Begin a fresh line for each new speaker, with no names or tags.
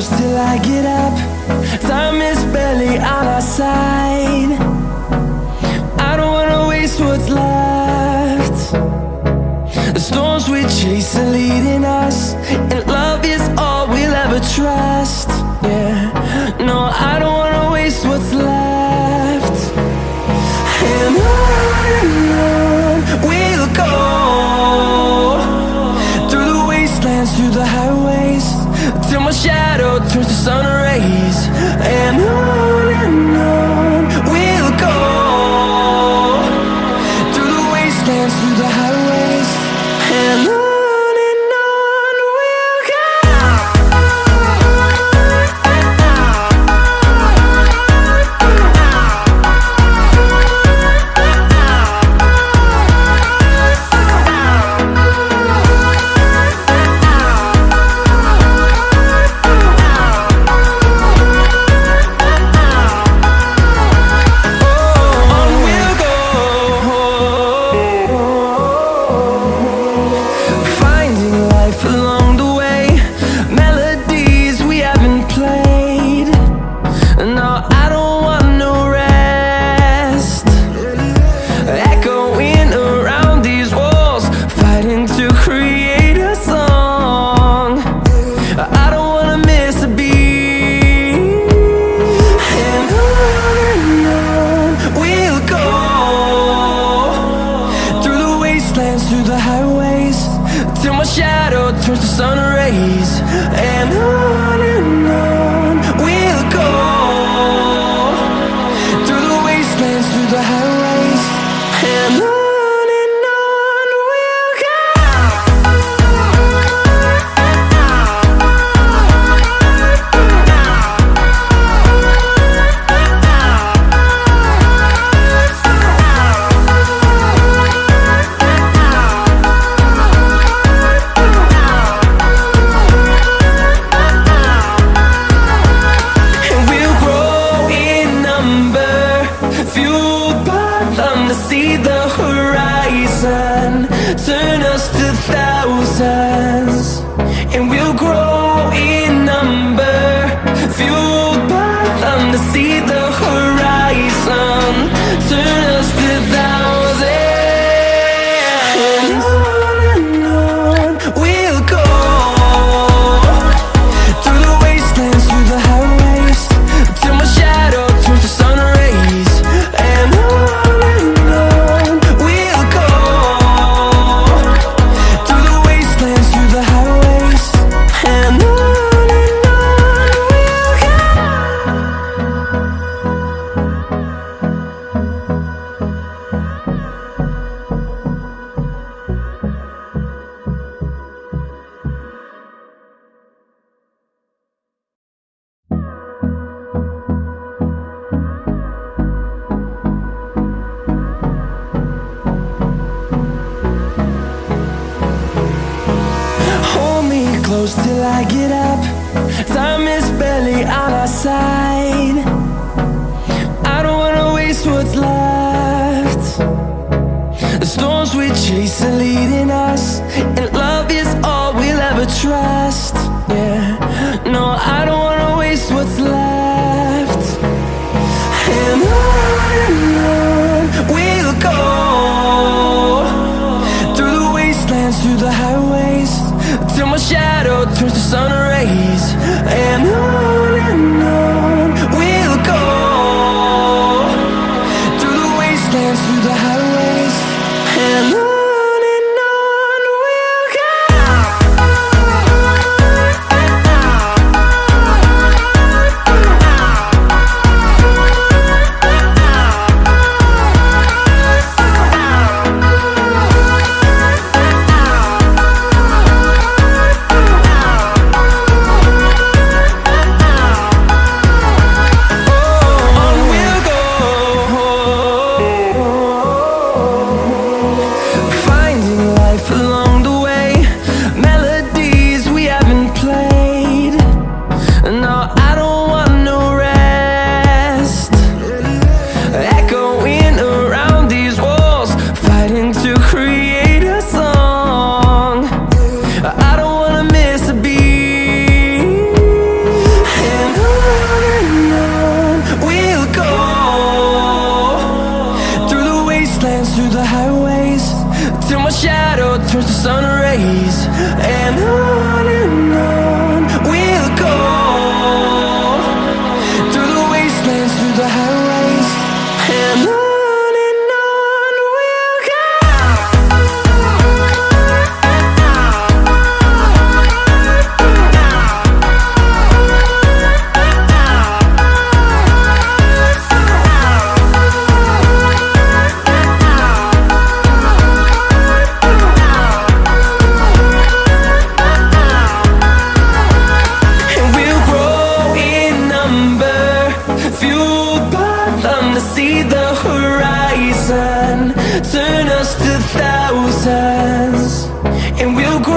close till I get up. Time is barely on our side. I don't wanna waste what's left. The storms we chase are leading us, and love is all we'll ever trust. Yeah, no, I don't wanna waste what's left. And on we'll go, through the wastelands, through the highways, till my shadow turns to sun rays. And on we'll go, through the wastelands, through the highways, and on we'll go. Through the highways, till my shadow turns to sun rays. And on we'll go, through the wastelands, through the highways, and on we'll go. See the horizon, turn us to thousands, and we'll grow in number, fueled by them to see the horizon, turn us to thousands, and on we'll go, through the wastelands, through the highways, till my shadow turns to sun rays. And close till I get up. Time is barely on our side. I don't wanna waste what's left. The storms we chase are leading us, and love is all we'll ever trust. Yeah, no, I don't wanna waste what's left. And on we'll go, through the wastelands, through the highways, till my shadow turns to sun rays. And on we'll I'd love to see the horizon turn us to thousands, and we'll grow